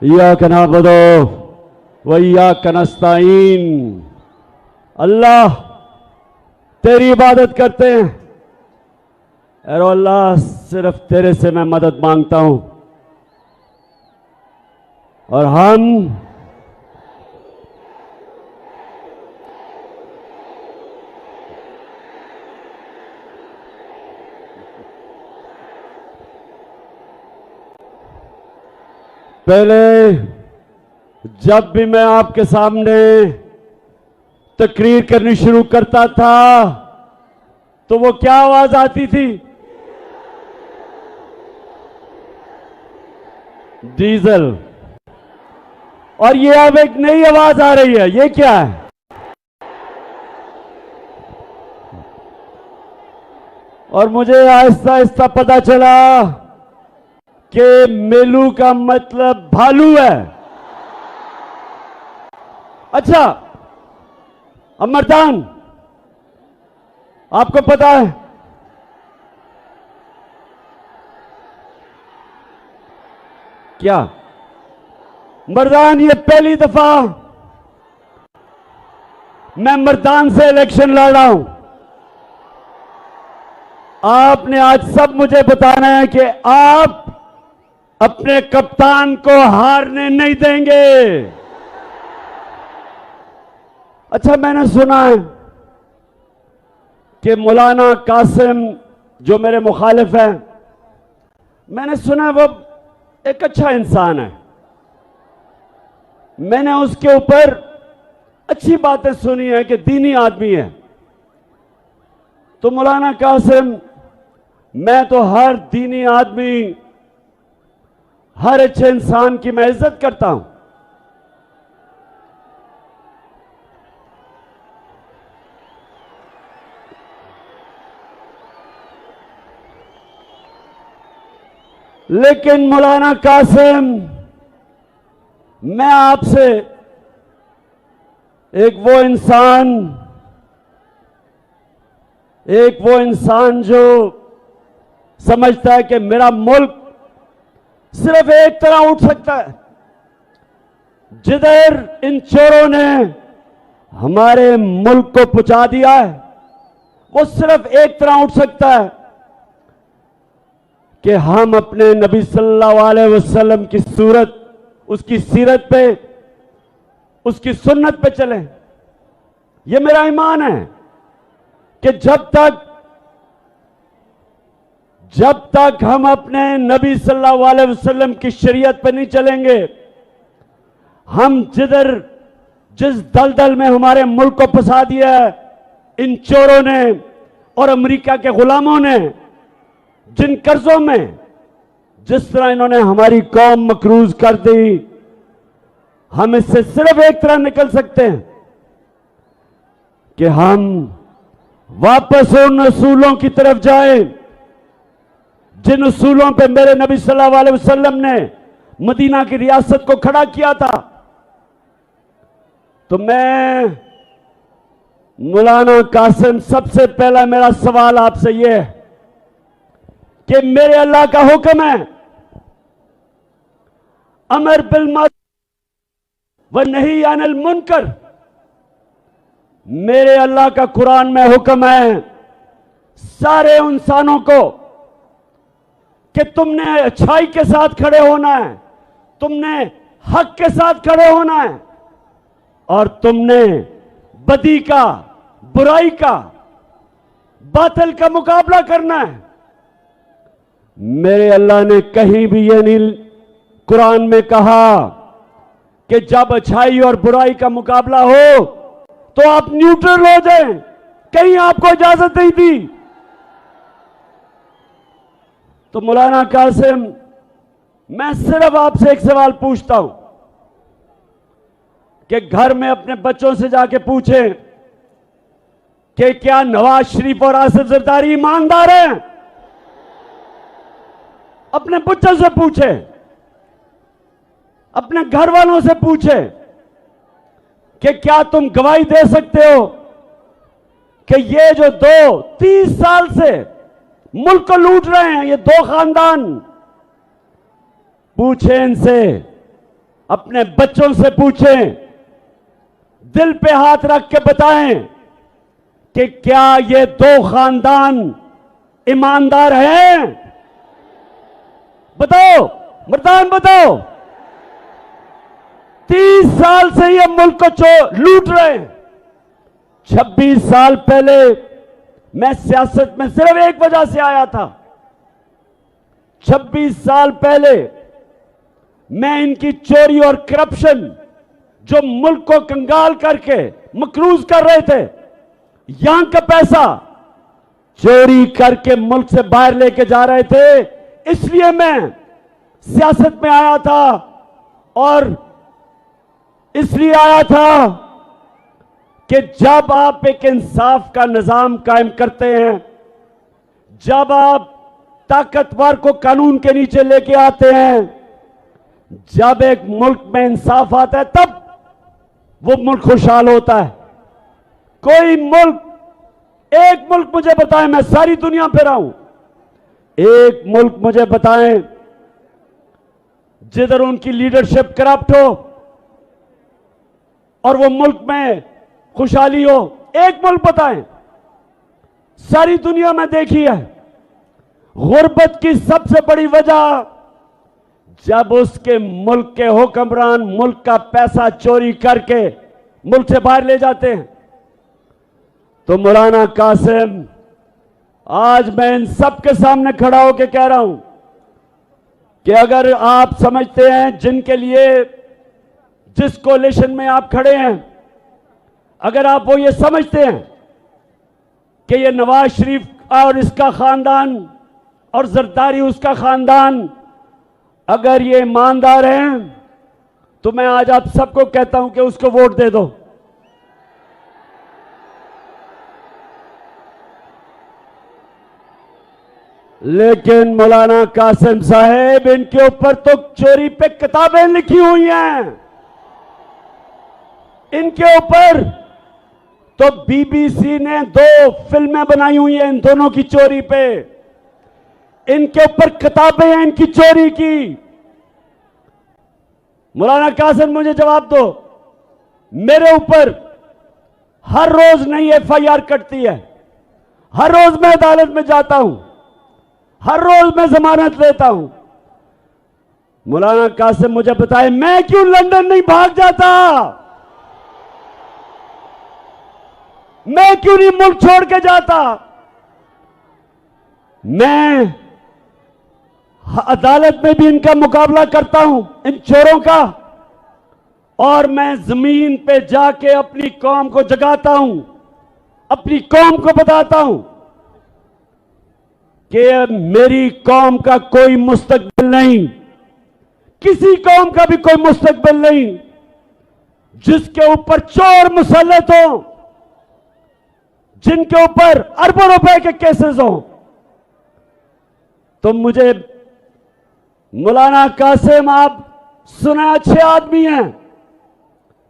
इय्याका नअबुदु व इय्याका नस्तईन। अल्लाह तेरी इबादत करते हैं और अल्लाह सिर्फ तेरे से मैं मदद मांगता हूं। और हम पहले जब भी मैं आपके सामने तकरीर करनी शुरू करता था तो वो क्या आवाज आती थी? डीजल। और ये अब एक नई आवाज आ रही है, ये क्या है? और मुझे आहिस्ता आहिस्ता पता चला कि मेलू का मतलब भालू है। अच्छा अमरदान, आपको पता है क्या? मर्दान, ये पहली दफा मैं मर्दान से इलेक्शन लड़ रहा हूं। आपने आज सब मुझे बताना है कि आप अपने कप्तान को हारने नहीं देंगे। अच्छा, मैंने सुना है कि मौलाना कासिम जो मेरे मुखालिफ हैं, मैंने सुना वो एक अच्छा इंसान है। मैंने उसके ऊपर अच्छी बातें सुनी है कि दीनी आदमी है। तो मौलाना कासिम, मैं तो हर दीनी आदमी, हर अच्छे इंसान की मैं इज्जत करता हूं, लेकिन मौलाना कासिम, मैं आपसे एक वो इंसान जो समझता है कि मेरा मुल्क सिर्फ एक तरह उठ सकता है, जिधर इन चोरों ने हमारे मुल्क को पहुंचा दिया है, वो सिर्फ एक तरह उठ सकता है कि हम अपने नबी सल्लल्लाहु अलैहि वसल्लम की सूरत, उसकी सीरत पे, उसकी सुन्नत पे चलें। यह मेरा ईमान है कि जब तक हम अपने नबी सल्लल्लाहु अलैहि वसल्लम की शरीयत पे नहीं चलेंगे, हम जिस दलदल में हमारे मुल्क को फंसा दिया है इन चोरों ने और अमेरिका के गुलामों ने, जिन कर्जों में जिस तरह इन्होंने हमारी कौम मकरूज कर दी, हम इससे सिर्फ एक तरह निकल सकते हैं कि हम वापस उन असूलों की तरफ जाएं जिन असूलों पे मेरे नबी सल्लल्लाहु अलैहि वसल्लम ने मदीना की रियासत को खड़ा किया था। तो मैं मौलाना कासिम, सबसे पहला मेरा सवाल आपसे यह है कि मेरे अल्लाह का हुक्म है अमर बिल मारूफ व नही अनिल मुनकर। मेरे अल्लाह का कुरान में हुक्म है सारे इंसानों को कि तुमने अच्छाई के साथ खड़े होना है, तुमने हक के साथ खड़े होना है और तुमने बदी का, बुराई का, बातिल का मुकाबला करना है। मेरे अल्लाह ने कहीं भी ये नहीं कुरान में कहा कि जब अच्छाई और बुराई का मुकाबला हो तो आप न्यूट्रल हो जाएं, कहीं आपको इजाजत नहीं दी। तो मौलाना कासिम, मैं सिर्फ आपसे एक सवाल पूछता हूं कि घर में अपने बच्चों से जाके पूछें कि क्या नवाज शरीफ और आसिफ जरदारी ईमानदार हैं? अपने बच्चों से पूछे, अपने घर वालों से पूछे कि क्या तुम गवाही दे सकते हो कि ये जो 30 साल से मुल्क को लूट रहे हैं, ये दो खानदान, पूछे इनसे अपने बच्चों से पूछें, दिल पे हाथ रख के बताएं कि क्या ये दो खानदान ईमानदार हैं? बताओ मर्दान, बताओ। 30 साल से ये मुल्क को लूट रहे हैं। 26 साल पहले मैं सियासत में सिर्फ एक वजह से आया था। 26 साल पहले मैं इनकी चोरी और करप्शन, जो मुल्क को कंगाल करके मकरूज कर रहे थे, यहां का पैसा चोरी करके मुल्क से बाहर लेके जा रहे थे, इसलिए मैं सियासत में आया था। और इसलिए आया था कि जब आप एक इंसाफ का निजाम कायम करते हैं, जब आप ताकतवर को कानून के नीचे लेके आते हैं, जब एक मुल्क में इंसाफ आता है, तब वो मुल्क खुशहाल होता है। कोई मुल्क, एक मुल्क मुझे बताएं, मैं सारी दुनिया पे रहा हूं, एक मुल्क मुझे बताएं जिधर उनकी लीडरशिप करप्ट हो और वो मुल्क में खुशहाली हो। एक मुल्क बताएं। सारी दुनिया में देखी है, गुर्बत की सबसे बड़ी वजह जब उसके मुल्क के हुक्मरान मुल्क का पैसा चोरी करके मुल्क से बाहर ले जाते हैं। तो मौलाना कासिम, आज मैं इन सबके सामने खड़ा होकर कह रहा हूं कि अगर आप समझते हैं, जिनके लिए, जिस कोalition में आप खड़े हैं, अगर आप वो ये समझते हैं कि ये नवाज शरीफ और इसका खानदान और जरदारी उसका खानदान, अगर ये ईमानदार हैं, तो मैं आज आप सबको कहता हूं कि उसको वोट दे दो। लेकिन मौलाना कासिम साहब, इनके ऊपर तो चोरी पे किताबें लिखी हुई हैं। इनके ऊपर तो बीबीसी ने 2 फिल्में बनाई हुई हैं इन दोनों की चोरी पे। इनके ऊपर किताबें हैं इनकी चोरी की। मौलाना कासिम, मुझे जवाब दो, मेरे ऊपर हर रोज नई FIR कटती है, हर रोज मैं अदालत में जाता हूं, हर रोज मैं जमानत लेता हूं। मौलाना कासिम, मुझे बताएं, मैं क्यों लंदन नहीं भाग जाता? मैं क्यों नहीं मुल्क छोड़ के जाता? मैं अदालत में भी इनका मुकाबला करता हूं, इन चोरों का, और मैं जमीन पे जाके अपनी कौम को जगाता हूं, अपनी कौम को बताता हूं कि मेरी कौम का कोई मुस्तकबिल नहीं, किसी कौम का भी कोई मुस्तकबिल नहीं जिसके ऊपर चोर मुसल्लत हो, जिनके ऊपर अरबों रुपए के केसेस हो। तो मुझे मौलाना कासिम, आप सुना, अच्छे आदमी हैं,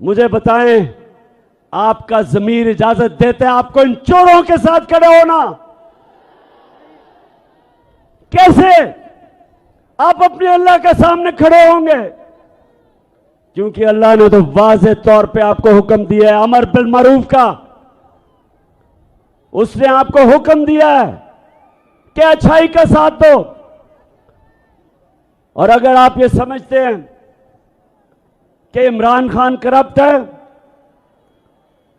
मुझे बताएं, आपका ज़मीर इजाजत देते हैं आपको इन चोरों के साथ खड़े होना? कैसे आप अपने अल्लाह के सामने खड़े होंगे? क्योंकि अल्लाह ने तो वाज़ेह तौर पे आपको हुक्म दिया है अमर बिल मारूफ का। उसने आपको हुक्म दिया है कि अच्छाई का साथ दो। और अगर आप ये समझते हैं कि इमरान खान करप्ट है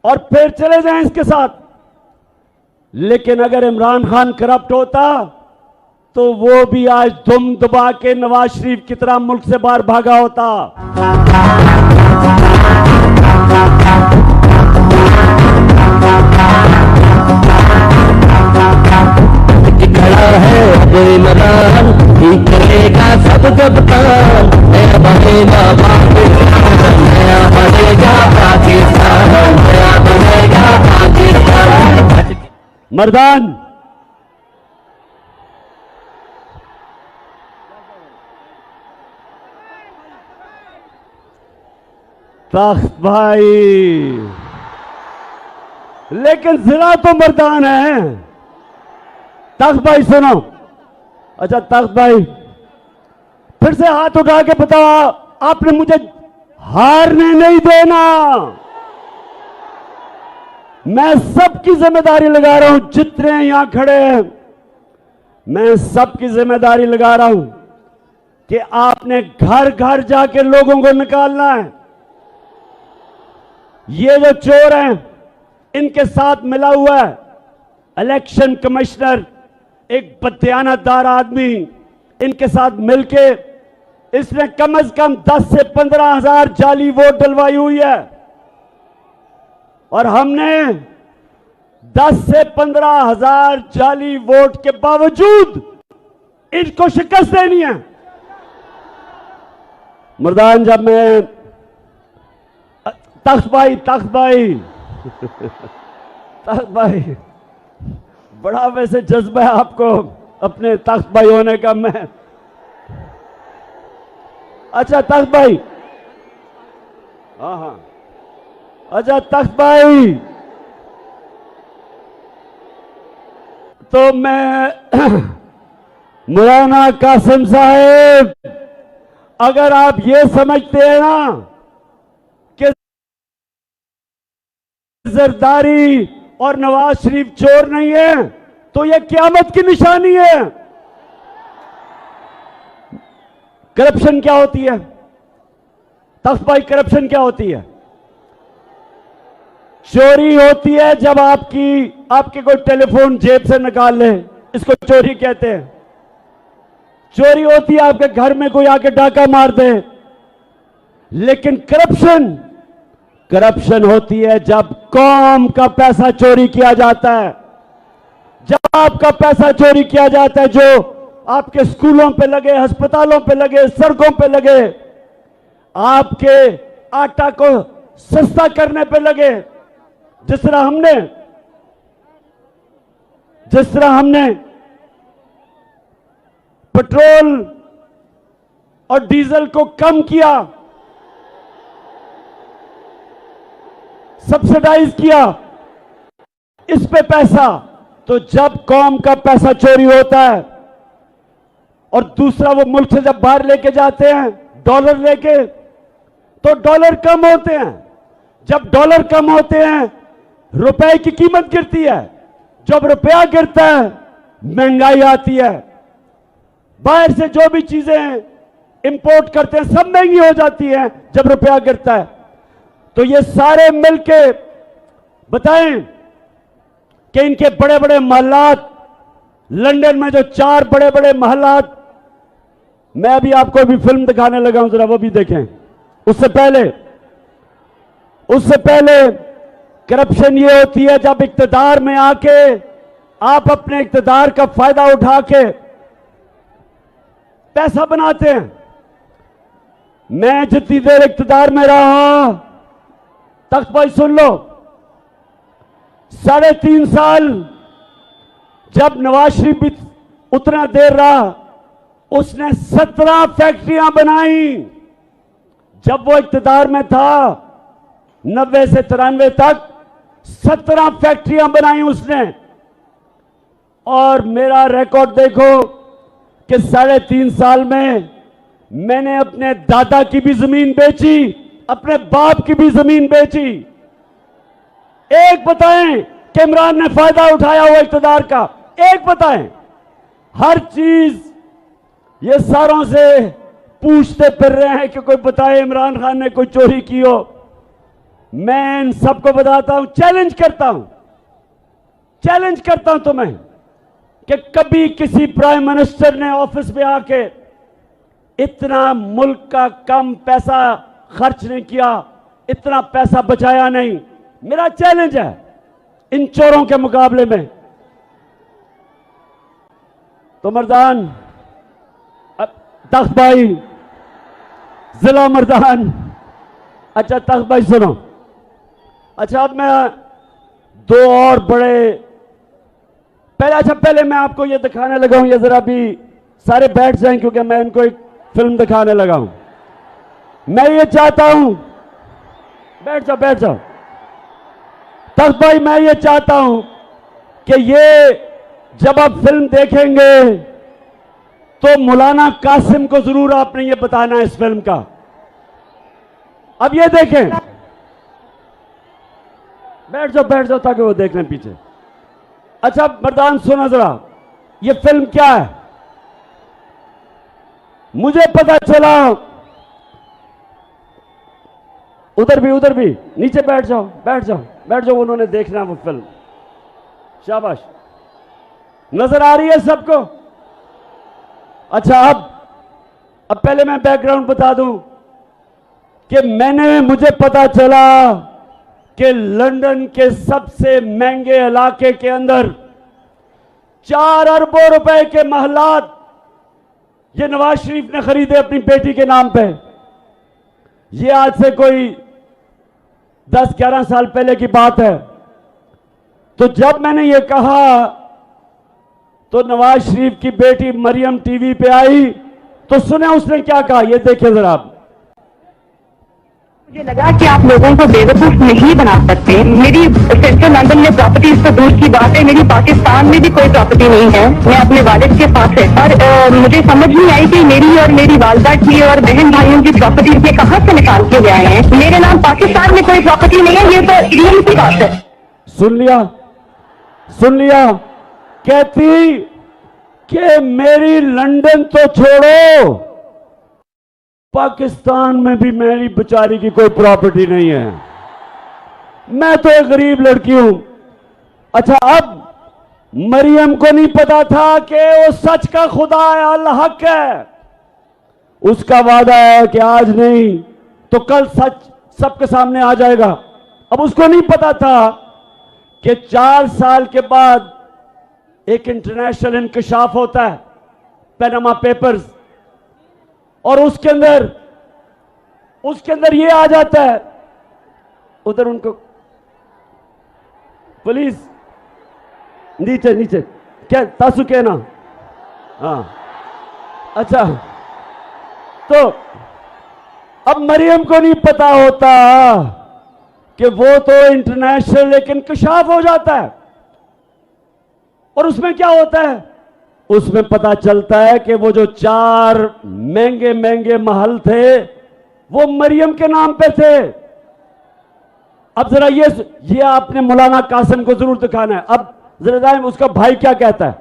और फिर चले जाएं इसके साथ, लेकिन अगर इमरान खान करप्ट होता तो वो भी आज दुम दबा के नवाज शरीफ की तरह मुल्क से बाहर भागा होता। खड़ा है कोई मदान, ठीक करेगा सब जब काम, नया बनेगा पाकिस्तान, नया बनेगा पाकिस्तान, नया बनेगा पाकिस्तान। मर्दान, तख्त भाई, लेकिन जिला तो मर्दान है। तख्त भाई सुनो, अच्छा तख्त भाई, फिर से हाथ उठा के बताओ, आपने मुझे हारने नहीं देना। मैं सबकी जिम्मेदारी लगा रहा हूं, जितने यहां खड़े हैं मैं सबकी जिम्मेदारी लगा रहा हूं कि आपने घर घर जाके लोगों को निकालना है। ये जो चोर हैं इनके साथ मिला हुआ है इलेक्शन कमिश्नर, एक बदयानतदार आदमी, इनके साथ मिलके इसने कम से कम 10 से 15 हजार जाली वोट डलवाई हुई है और हमने 10 से 15 हजार जाली वोट के बावजूद इनको शिकस्त देनी है। मर्दान, जब मैं तख्त भाई बड़ा वैसे जज्बा है आपको अपने तख्त भाई होने का। मैं अच्छा तख्त भाई, हाँ, अच्छा तख्त भाई, तो मैं मौलाना कासिम साहब, अगर आप ये समझते हैं ना कि जरदारी और नवाज शरीफ चोर नहीं है तो ये क़यामत की निशानी है। करप्शन क्या होती है तख्त भाई? करप्शन क्या होती है? चोरी होती है जब आपके कोई टेलीफोन जेब से निकाल ले, इसको चोरी कहते हैं। चोरी होती है आपके घर में कोई आके डाका मार दे। लेकिन करप्शन होती है जब कौम का पैसा चोरी किया जाता है, जब आपका पैसा चोरी किया जाता है, जो आपके स्कूलों पे लगे, अस्पतालों पे लगे, सड़कों पे लगे, आपके आटा को सस्ता करने पे लगे। जिस तरह हमने पेट्रोल और डीजल को कम किया, सब्सिडाइज किया, इस पे पैसा, तो जब कौम का पैसा चोरी होता है और दूसरा वो मुल्क से जब बाहर लेके जाते हैं डॉलर लेके, तो डॉलर कम होते हैं। जब डॉलर कम होते हैं रुपए की कीमत गिरती है। जब रुपया गिरता है महंगाई आती है। बाहर से जो भी चीजें इंपोर्ट करते हैं सब महंगी हो जाती है जब रुपया गिरता है। तो ये सारे मिलके बताएं कि इनके बड़े बड़े महलात, लंदन में जो 4 बड़े बड़े महलात, मैं अभी आपको भी फिल्म दिखाने लगा हूं, जरा वो भी देखें। उससे पहले करप्शन ये होती है जब इक्तदार में आके आप अपने इक्तदार का फायदा उठा के पैसा बनाते हैं। मैं जितनी देर इक्तदार में रहा, तख्त भाई सुन लो, 3.5 साल जब नवाज शरीफ भी उतना देर रहा, उसने 17 फैक्ट्रियां बनाई। जब वो इक्तदार में था 90 से 93 तक 17 फैक्ट्रियां बनाई उसने। और मेरा रिकॉर्ड देखो कि 3.5 साल में मैंने अपने दादा की भी जमीन बेची, अपने बाप की भी जमीन बेची। एक बताएं कि इमरान ने फायदा उठाया हुआ इक्तदार का? एक बताएं। हर चीज ये सारों से पूछते फिर रहे हैं कि कोई बताए इमरान खान ने कोई चोरी की हो। मैं इन सबको बताता हूं, चैलेंज करता हूं तुम्हें कि कभी किसी प्राइम मिनिस्टर ने ऑफिस में आके इतना मुल्क का कम पैसा खर्च नहीं किया, इतना पैसा बचाया नहीं। मेरा चैलेंज है इन चोरों के मुकाबले में। तो मर्दान, तख्त भाई, जिला मर्दान, अच्छा तख्त भाई सुनो, अच्छा अब मैं 2 और बड़े पहले मैं आपको ये दिखाने लगा हूं। ये जरा भी सारे बैठ जाएं क्योंकि मैं इनको एक फिल्म दिखाने लगा हूं। मैं ये चाहता हूं, बैठ जाओ तख्त भाई, मैं ये चाहता हूं कि ये जब आप फिल्म देखेंगे तो मौलाना कासिम को जरूर आपने ये बताना है इस फिल्म का। अब ये देखें, बैठ जाओ ताकि वो देख लें पीछे। अच्छा मर्दान सुना जरा, ये फिल्म क्या है? मुझे पता चला, उधर भी नीचे बैठ जाओ, उन्होंने देखना वो फिल्म। शाबाश, नजर आ रही है सबको? अच्छा अब पहले मैं बैकग्राउंड बता दूं कि मुझे पता चला कि लंदन के सबसे महंगे इलाके के अंदर 4 अरबों रुपए के महलात ये नवाज शरीफ ने खरीदे अपनी बेटी के नाम पे। ये आज से कोई 10-11 साल पहले की बात है। तो जब मैंने ये कहा तो नवाज शरीफ की बेटी मरियम टीवी पे आई, तो सुने उसने क्या कहा, ये देखिए जरा आप। मुझे लगा कि आप लोगों को बेवकूफ नहीं बना सकते। मेरी सेंट्रल लंदन में प्रॉपर्टीज तो दूर की बात है, मेरी पाकिस्तान में भी कोई प्रॉपर्टी नहीं है। मैं अपने वालिद के पास है और मुझे समझ नहीं आई कि मेरी और मेरी वालदा की और बहन भाइयों की प्रॉपर्टीज ये कहाँ से निकाल के ले आए हैं। मेरे नाम पाकिस्तान में कोई प्रॉपर्टी नहीं है, ये तो इडियम की बात है। सुन लिया, कहती कि मेरी लंदन तो छोड़ो, पाकिस्तान में भी मेरी बेचारी की कोई प्रॉपर्टी नहीं है, मैं तो एक गरीब लड़की हूं। अच्छा, अब मरियम को नहीं पता था कि वो सच का खुदा है, अल्लाह हक है, उसका वादा है कि आज नहीं तो कल सच सबके सामने आ जाएगा। अब उसको नहीं पता था कि 4 साल के बाद एक इंटरनेशनल इंकशाफ होता है, पैनामा पेपर्स, और उसके अंदर ये आ जाता है। उधर उनको पुलिस नीचे क्या तासु कहना, हाँ अच्छा। तो अब मरियम को नहीं पता होता कि वो तो इंटरनेशनल एक इंकशाफ हो जाता है, और उसमें क्या होता है, उसमें पता चलता है कि वो जो 4 महंगे महल थे वो मरियम के नाम पे थे। अब जरा ये आपने मौलाना कासिम को जरूर दिखाना है। अब जरा जाए उसका भाई क्या कहता है।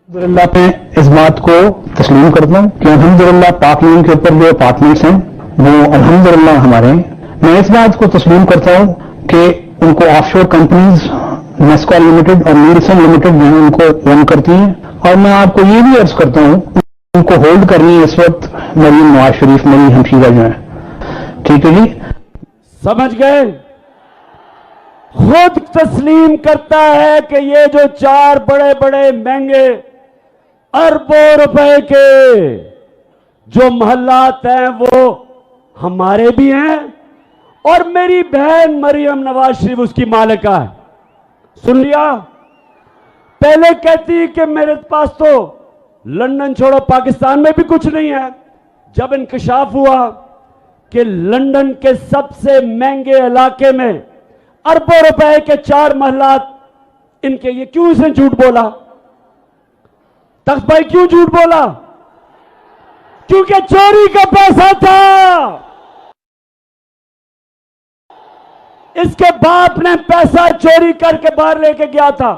अल्हम्दुलिल्लाह पे इस बात को तस्लीम करता हूँ कि अल्हम्दुलिल्लाह पाक यून के ऊपर जो अपार्टमेंट्स हैं वो अल्हम्दुलिल्लाह हमारे हैं। मैं इस बात को तस्लीम करता हूँ कि उनको ऑफशोर कंपनीज नेस्को लिमिटेड और नीलसन लिमिटेड जो है उनको रन करती हैं, और मैं आपको ये भी अर्ज करता हूँ उनको होल्ड करनी है इस वक्त मरीम नवाज शरीफ मेरी हमशीरा जो है। ठीक है जी, समझ गए? खुद तस्लीम करता है कि ये जो 4 बड़े महंगे अरबों रुपए के जो महल्लात हैं वो हमारे भी हैं, और मेरी बहन मरियम नवाज शरीफ उसकी मालिका है। सुन लिया? पहले कहती कि मेरे पास तो लंदन छोड़ो पाकिस्तान में भी कुछ नहीं है। जब इंकशाफ हुआ कि लंदन के सबसे महंगे इलाके में अरबों रुपए के 4 महलात इनके, ये क्यों इसने झूठ बोला? तख्त भाई क्यों झूठ बोला? क्योंकि चोरी का पैसा था। इसके बाप ने पैसा चोरी करके बाहर लेके गया था।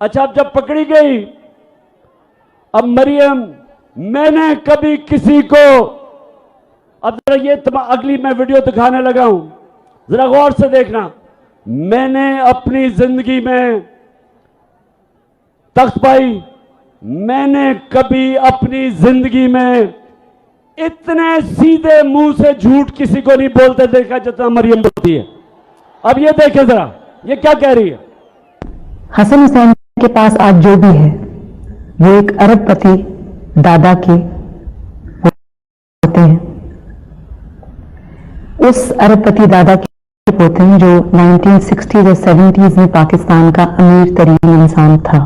अच्छा, अब जब पकड़ी गई, अब मरियम, मैंने कभी किसी को, अब जरा ये अगली मैं वीडियो दिखाने लगा हूं, जरा गौर से देखना। मैंने अपनी जिंदगी में, तख्त भाई, मैंने कभी अपनी जिंदगी में इतने सीधे मुंह से झूठ किसी को नहीं बोलते देखा जितना मरियम बोलती है। अब ये देखें जरा, ये क्या कह रही है। हसन हुसैन के पास आज जो भी है वो एक अरबपति दादा के होते हैं। उस अरबपति दादा के पोते हैं जो 1960s और 70s में पाकिस्तान का अमीर तरीन इंसान था।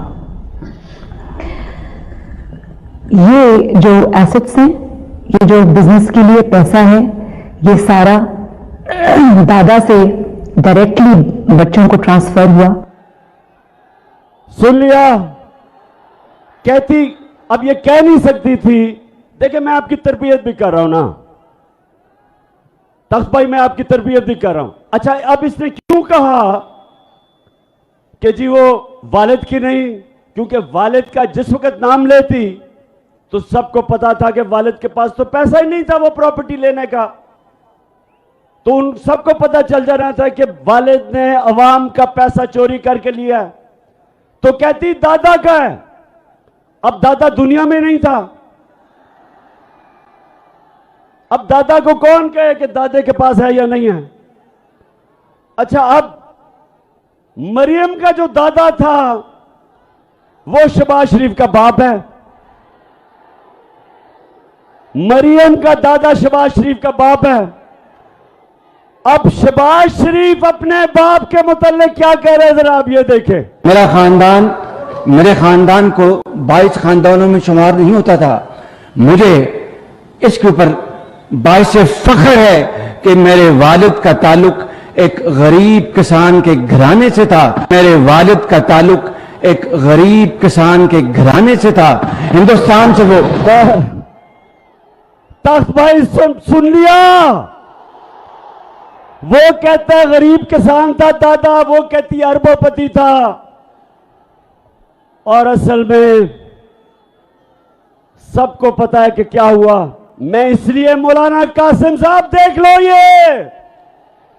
ये जो एसेट्स हैं, ये जो बिजनेस के लिए पैसा है, ये सारा दादा से डायरेक्टली बच्चों को ट्रांसफर हुआ। सुन लिया? कहती, अब ये कह नहीं सकती थी देखिए, मैं आपकी तरबियत भी कर रहा हूं ना तख्त भाई, मैं आपकी तरबियत भी कर रहा हूं। अच्छा, अब इसने क्यों कहा कि जी वो वालिद की नहीं? क्योंकि वालिद का जिस वक्त नाम लेती तो सबको पता था कि वालिद के पास तो पैसा ही नहीं था वो प्रॉपर्टी लेने का। तो उन सबको पता चल जा रहा था कि वालिद ने अवाम का पैसा चोरी करके लिया है। तो कहती दादा का है। अब दादा दुनिया में नहीं था। अब दादा को कौन कहे कि दादे के पास है या नहीं है? अच्छा, अब मरियम का जो दादा था वो शहबाज शरीफ का बाप है। मरियम का दादा शहबाज शरीफ का बाप है। अब शहबाज शरीफ अपने बाप के मुताल्लिक क्या कह रहे हैं, जरा आप ये देखें। मेरे खानदान को 22 खानदानों में शुमार नहीं होता था। मुझे इसके ऊपर बाइस फख्र है कि मेरे वालिद का ताल्लुक एक गरीब किसान के घराने से था। मेरे वालिद का ताल्लुक एक गरीब किसान के घराने से था। हिंदुस्तान से वो तख्त भाई सुन लिया। वो कहता है गरीब किसान था दादा, वो कहती अरबोपति था। और असल में सबको पता है कि क्या हुआ। मैं इसलिए मौलाना कासिम साहब, देख लो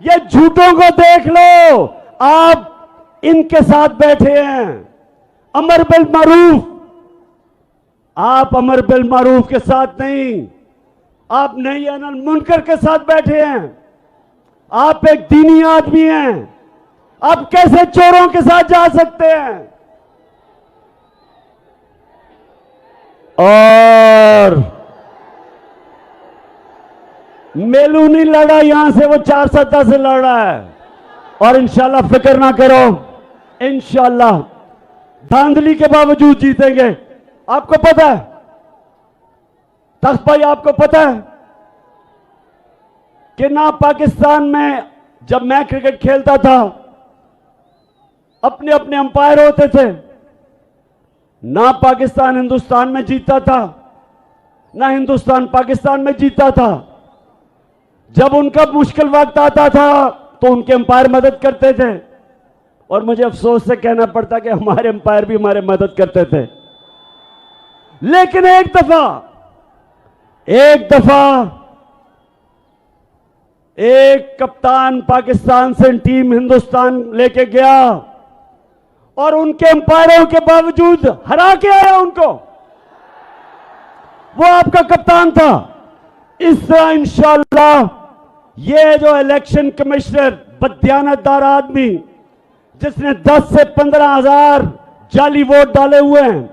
ये झूठों को देख लो। आप इनके साथ बैठे हैं, अमर बिल मारूफ। आप अमर बिल मारूफ के साथ नहीं, आप नहीं अनिल मुनकर के साथ बैठे हैं। आप एक दीनी आदमी हैं, आप कैसे चोरों के साथ जा सकते हैं? और मेलू नहीं लड़ा यहां से, वो 4 से लड़ रहा है। और इंशाल्लाह फिक्र ना करो, इंशाल्लाह धांधली के बावजूद जीतेंगे। आपको पता है तख्त भाई, आपको पता है कि ना पाकिस्तान में जब मैं क्रिकेट खेलता था अपने अपने अंपायर होते थे, ना पाकिस्तान हिंदुस्तान में जीतता था, ना हिंदुस्तान पाकिस्तान में जीतता था। जब उनका मुश्किल वक्त आता था तो उनके अंपायर मदद करते थे। और मुझे अफसोस से कहना पड़ता कि हमारे अंपायर भी हमारे मदद करते थे। लेकिन एक दफा एक कप्तान पाकिस्तान से टीम हिंदुस्तान लेके गया और उनके अंपायरों के बावजूद हरा के आया उनको। वो आपका कप्तान था। इस तरह इंशाअल्लाह ये जो इलेक्शन कमिश्नर बददियानतदार आदमी जिसने 10 से 15 हजार जाली वोट डाले हुए हैं,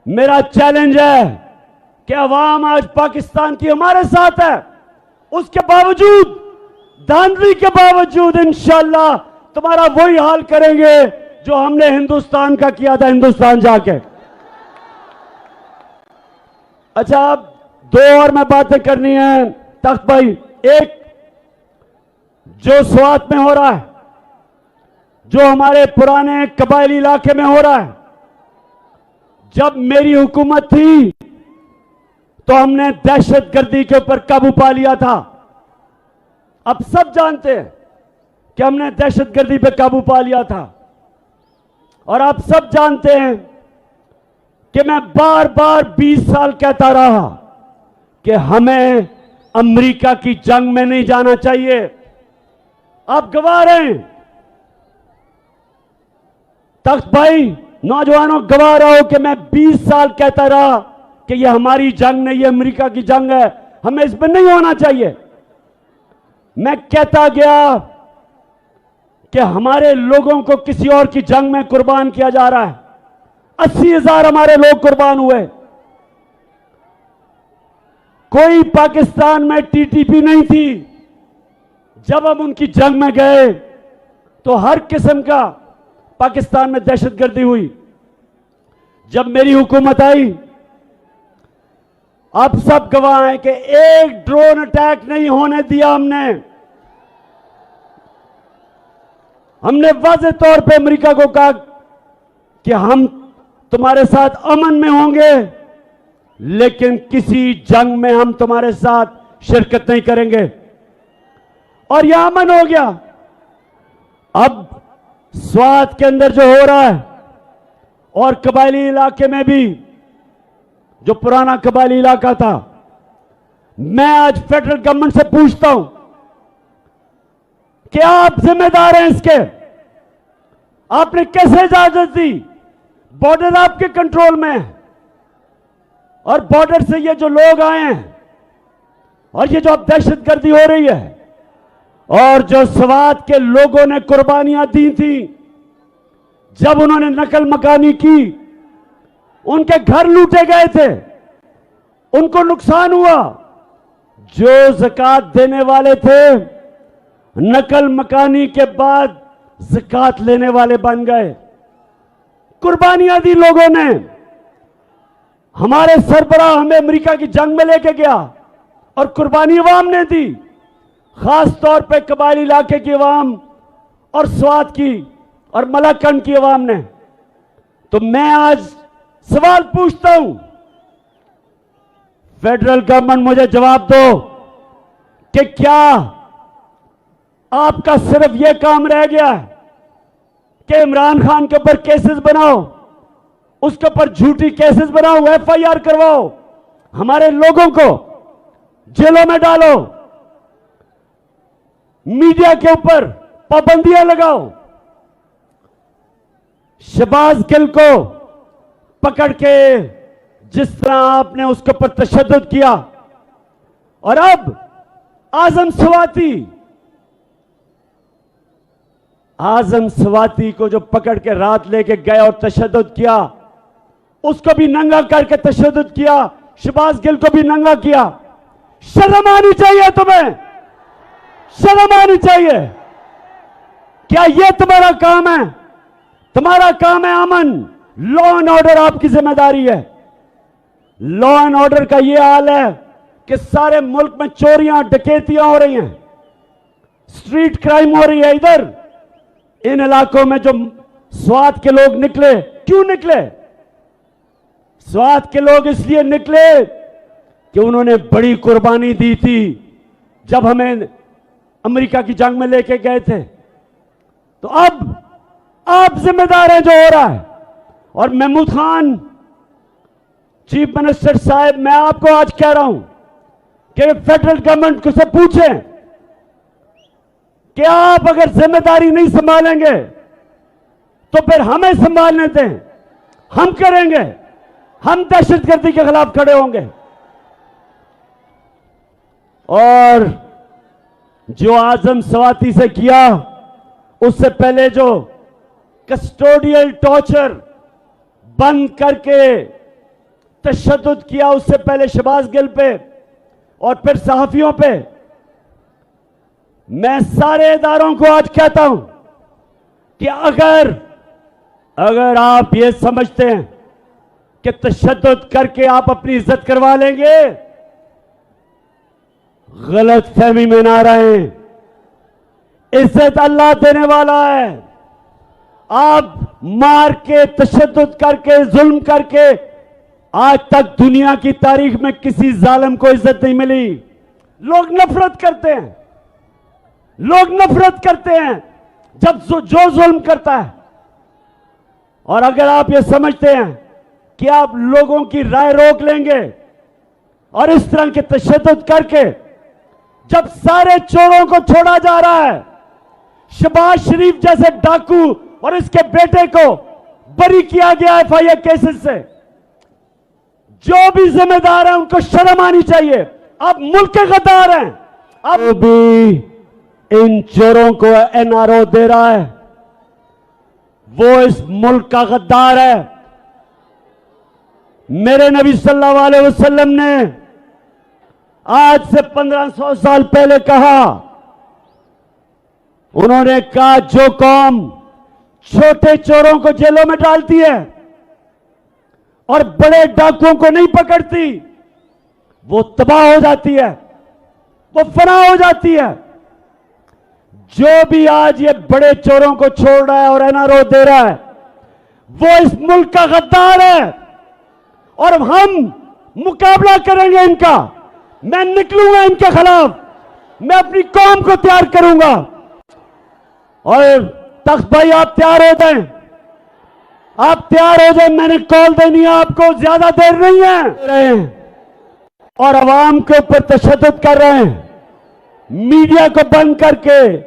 मेरा चैलेंज है कि अवाम आज पाकिस्तान की हमारे साथ है। उसके बावजूद, धांधली के बावजूद इंशाअल्लाह तुम्हारा वही हाल करेंगे जो हमने हिंदुस्तान का किया था हिंदुस्तान जाके। अच्छा, अब 2 और मैं बातें करनी है तख्त भाई। एक, जो स्वात में हो रहा है, जो हमारे पुराने कबायली इलाके में हो रहा है, जब मेरी हुकूमत थी तो हमने दहशतगर्दी के ऊपर काबू पा लिया था। अब सब जानते हैं कि हमने दहशतगर्दी पे काबू पा लिया था। और आप सब जानते हैं कि मैं बार बार 20 साल कहता रहा कि हमें अमेरिका की जंग में नहीं जाना चाहिए। आप गवाह रहे तख्त भाई, नौजवानों गवाह रहो कि मैं 20 साल कहता रहा कि यह हमारी जंग नहीं, ये अमेरिका की जंग है, हमें इसमें नहीं होना चाहिए। मैं कहता गया कि हमारे लोगों को किसी और की जंग में कुर्बान किया जा रहा है। 80,000 हमारे लोग कुर्बान हुए। कोई पाकिस्तान में टीटीपी नहीं थी। जब हम उनकी जंग में गए तो हर किस्म का पाकिस्तान में दहशतगर्दी हुई। जब मेरी हुकूमत आई, आप सब गवाह हैं कि एक ड्रोन अटैक नहीं होने दिया। हमने वाज़ेह तौर पे अमेरिका को कहा कि हम तुम्हारे साथ अमन में होंगे, लेकिन किसी जंग में हम तुम्हारे साथ शिरकत नहीं करेंगे। और यह अमन हो गया। अब स्वात के अंदर जो हो रहा है और कबायली इलाके में भी, जो पुराना कबायली इलाका था, मैं आज फेडरल गवर्नमेंट से पूछता हूं कि आप जिम्मेदार हैं इसके। आपने कैसे इजाजत दी? बॉर्डर आपके कंट्रोल में है और बॉर्डर से ये जो लोग आए हैं और ये जो अब दहशतगर्दी हो रही है और जो स्वात के लोगों ने कुर्बानियां दी थी जब उन्होंने नकल मकानी की, उनके घर लूटे गए थे, उनको नुकसान हुआ। जो ज़कात देने वाले थे नकल मकानी के बाद ज़कात लेने वाले बन गए। कुर्बानियां दी लोगों ने। हमारे सरबराह हमें अमेरिका की जंग में लेके गया और कुर्बानी अवाम ने दी, खास तौर पे कबायली इलाके की अवाम और स्वात की और मलाकंड की अवाम ने। तो मैं आज सवाल पूछता हूं, फेडरल गवर्नमेंट मुझे जवाब दो कि क्या आपका सिर्फ यह काम रह गया है कि इमरान खान के ऊपर केसेस बनाओ, उसके ऊपर झूठी केसेस बनाओ, एफआईआर करवाओ, हमारे लोगों को जेलों में डालो, मीडिया के ऊपर पाबंदियां लगाओ, शहबाज गिल को पकड़ के जिस तरह आपने उसके ऊपर तशद्दुद किया, और अब आजम स्वाति को जो पकड़ के रात लेके गए और तशद्दुद किया, उसको भी नंगा करके तशद्दुद किया, शहबाज गिल को भी नंगा किया। शर्म आनी चाहिए तुम्हें, शर्म आनी चाहिए। क्या यह तुम्हारा काम है? तुम्हारा काम है अमन, लॉ एंड ऑर्डर आपकी जिम्मेदारी है। लॉ एंड ऑर्डर का यह हाल है कि सारे मुल्क में चोरियां डकैतियां हो रही हैं, स्ट्रीट क्राइम हो रही है। इधर इन इलाकों में जो स्वात के लोग निकले, क्यों निकले? स्वात के लोग इसलिए निकले कि उन्होंने बड़ी कुर्बानी दी थी जब हमें अमेरिका की जंग में लेके गए थे। तो अब आप जिम्मेदार हैं जो हो रहा है। और महमूद खान चीफ मिनिस्टर साहब, मैं आपको आज कह रहा हूं कि फेडरल गवर्नमेंट को से पूछें कि आप अगर जिम्मेदारी नहीं संभालेंगे तो फिर हमें संभालने दें, हम करेंगे, हम दहशतगर्दी के खिलाफ खड़े होंगे। और जो आजम स्वाति से किया, उससे पहले जो कस्टोडियल टॉर्चर बंद करके तशद्दुद किया, उससे पहले शहबाज गिल पे और फिर सहाफियों पे, मैं सारे इदारों को आज कहता हूं कि अगर आप ये समझते हैं कि तशद्दुद करके आप अपनी इज्जत करवा लेंगे, गलत फहमी में ना रहें। इज्जत अल्लाह देने वाला है। आप मार के, तशद्दुद करके, जुल्म करके, आज तक दुनिया की तारीख में किसी जालिम को इज्जत नहीं मिली। लोग नफरत करते हैं, लोग नफरत करते हैं जब जो जुल्म करता है। और अगर आप ये समझते हैं कि आप लोगों की राय रोक लेंगे और इस तरह के तशद्दुद करके जब सारे चोरों को छोड़ा जा रहा है, शहबाज शरीफ जैसे डाकू और इसके बेटे को बरी किया गया एफआईआर केसेस से, जो भी जिम्मेदार है उनको शर्म आनी चाहिए। आप मुल्क के गद्दार हैं। अब भी इन चोरों को एनआरओ दे रहा है, वो इस मुल्क का गद्दार है। मेरे नबी सल्लल्लाहु अलैहि वसल्लम ने आज से 1500 साल पहले कहा, उन्होंने कहा जो कौम छोटे चोरों को जेलों में डालती है और बड़े डाकुओं को नहीं पकड़ती, वो तबाह हो जाती है, वो फना हो जाती है। जो भी आज ये बड़े चोरों को छोड़ रहा है और एनआरओ दे रहा है, वो इस मुल्क का गद्दार है। और हम मुकाबला करेंगे इनका। मैं निकलूंगा इनके खिलाफ, मैं अपनी कौम को तैयार करूंगा। और तख्त भाई आप तैयार हो जाएं, आप तैयार हो जाएं। मैंने कॉल देनी है आपको, ज्यादा देर नहीं है। और आवाम के ऊपर तशद्दुद कर रहे हैं, मीडिया को बंद करके,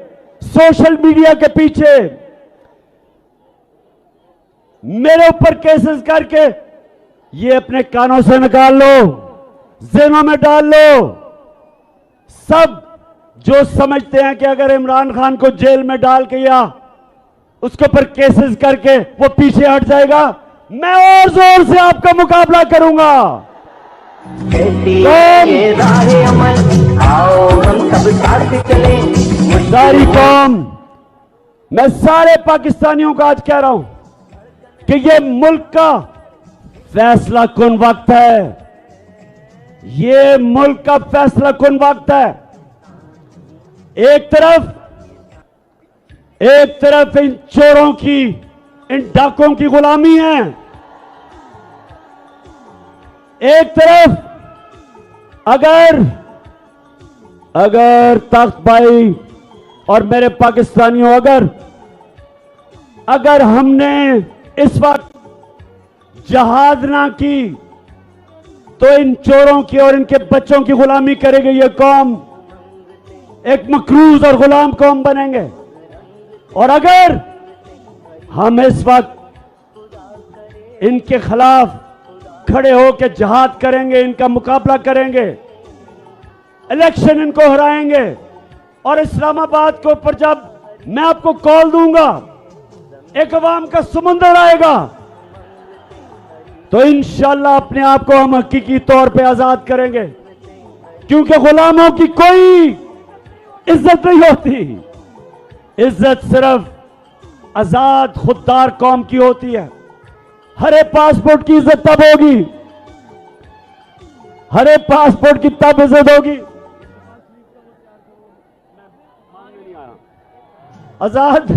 सोशल मीडिया के पीछे मेरे ऊपर केसेस करके, ये अपने कानों से निकाल लो, ज़हनों में डाल लो। सब जो समझते हैं कि अगर इमरान खान को जेल में डाल के या उसके ऊपर केसेस करके वो पीछे हट जाएगा, मैं और जोर से आपका मुकाबला करूंगा। सारी कौम, मैं सारे पाकिस्तानियों को आज कह रहा हूं कि ये मुल्क का फैसला कुन वक्त है, ये मुल्क का फैसला कुन वक्त है। एक तरफ इन चोरों की, इन डाकों की गुलामी है, एक तरफ अगर तख्त भाई और मेरे पाकिस्तानियों, अगर हमने इस वक्त जहाद ना की तो इन चोरों की और इनके बच्चों की गुलामी करेगी ये कौम, एक मकरूज और गुलाम कौम बनेंगे। और अगर हम इस वक्त इनके खिलाफ खड़े होकर जहाद करेंगे, इनका मुकाबला करेंगे, इलेक्शन इनको हराएंगे, और इस्लामाबाद के ऊपर जब मैं आपको कॉल दूंगा, एक अवाम का समुंदर आएगा, तो इंशाअल्लाह अपने आप को हम हकीकी तौर पे आजाद करेंगे। क्योंकि गुलामों की कोई इज्जत नहीं होती, इज्जत सिर्फ आजाद खुददार कौम की होती है। हरे पासपोर्ट की इज्जत तब होगी, हरे पासपोर्ट की तब इज्जत होगी। आजाद,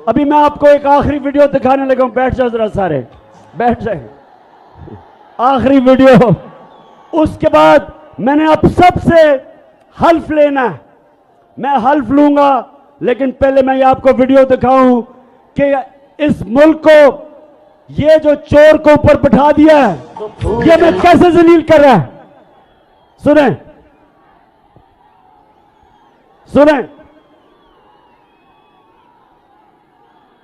अभी मैं आपको एक आखिरी वीडियो दिखाने लगा हूं, बैठ जाओ जरा, सारे बैठ जाए। आखिरी वीडियो, उसके बाद मैंने आप सबसे हल्फ लेना है, मैं हल्फ लूंगा, लेकिन पहले मैं ये आपको वीडियो दिखाऊं कि इस मुल्क को ये जो चोर को ऊपर बिठा दिया है, ये मैं कैसे जलील कर रहा है। सुने सुने,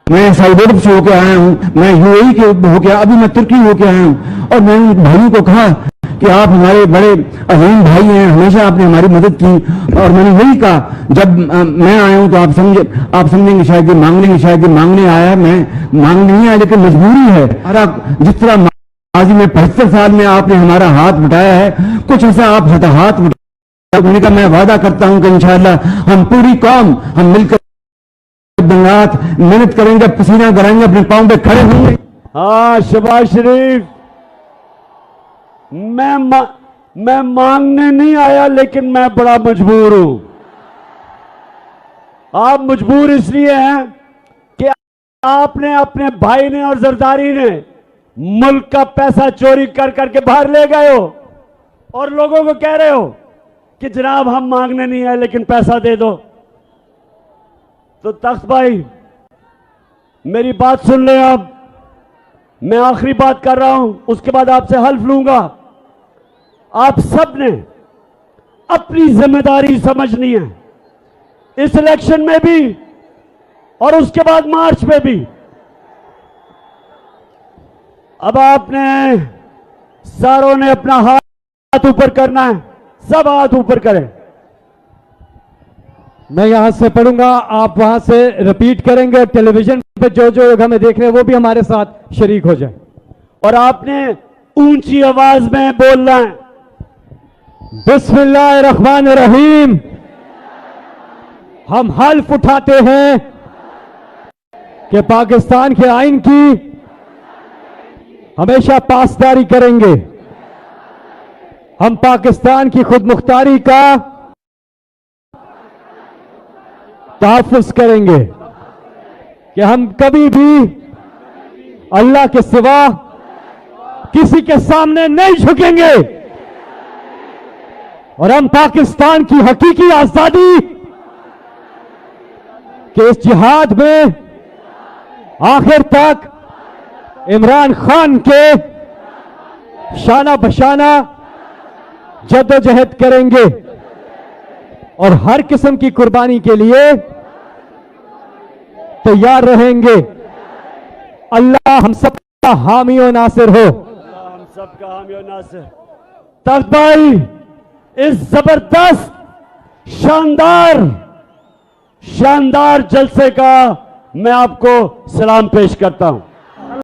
मैं सऊदी अरब से होकर आया हूं, मैं यूएई के होकर, अभी मैं तुर्की होकर आया हूं, और मैंने भाइयों को कहा कि आप हमारे बड़े अजीम भाई हैं, हमेशा आपने हमारी मदद की। और मैंने यही कहा, जब मैं आया हूं तो आप समझेंगे शायद, मांगने आया, मैं मांग नहीं आया, लेकिन मजबूरी है। हमारा जिस तरह माजी में 75 साल में आपने हमारा हाथ बटाया है, कुछ ऐसा आप हाथ बटाने का मैं वादा करता हूं कि इंशाअल्लाह हम पूरी कौम, हम मिलकर मेहनत करेंगे, पसीना कराएंगे, अपने पांव पे खड़े होंगे। हाँ शहबाज शरीफ, मैं मांगने नहीं आया, लेकिन मैं बड़ा मजबूर हूं। आप मजबूर इसलिए हैं कि आपने, अपने भाई ने और जरदारी ने मुल्क का पैसा चोरी कर करके बाहर ले गए हो, और लोगों को कह रहे हो कि जनाब हम मांगने नहीं आए, लेकिन पैसा दे दो। तो तख्त भाई मेरी बात सुन ले, अब मैं आखिरी बात कर रहा हूं, उसके बाद आपसे हल्फ लूंगा। आप सब ने अपनी जिम्मेदारी समझनी है, इस इलेक्शन में भी और उसके बाद मार्च में भी। अब आपने सारों ने अपना हाथ ऊपर करना है, सब हाथ ऊपर करें। मैं यहां से पढ़ूंगा, आप वहां से रिपीट करेंगे, और टेलीविजन पे जो जो लोग हमें देख रहे हैं वो भी हमारे साथ शरीक हो जाए। और आपने ऊंची आवाज में बोलना है, बिस्मिल्लाहिर्रहमानिर्रहीम। हम हल्फ उठाते हैं कि पाकिस्तान के आइन की हमेशा पासदारी करेंगे। हम पाकिस्तान की खुदमुख्तारी का तहफ़्फ़ुज़ करेंगे कि हम कभी भी अल्लाह के सिवा किसी के सामने नहीं झुकेंगे। और हम पाकिस्तान की हकीकी आजादी के इस जिहाद में आखिर तक इमरान खान के शाना बशाना जद्दोजहद करेंगे और हर किस्म की कुर्बानी के लिए तैयार रहेंगे। अल्लाह हम सबका हामी और नासिर हो। हम सबका हामी और नासिर। तख्त भाई, इस जबरदस्त शानदार जलसे का मैं आपको सलाम पेश करता हूं।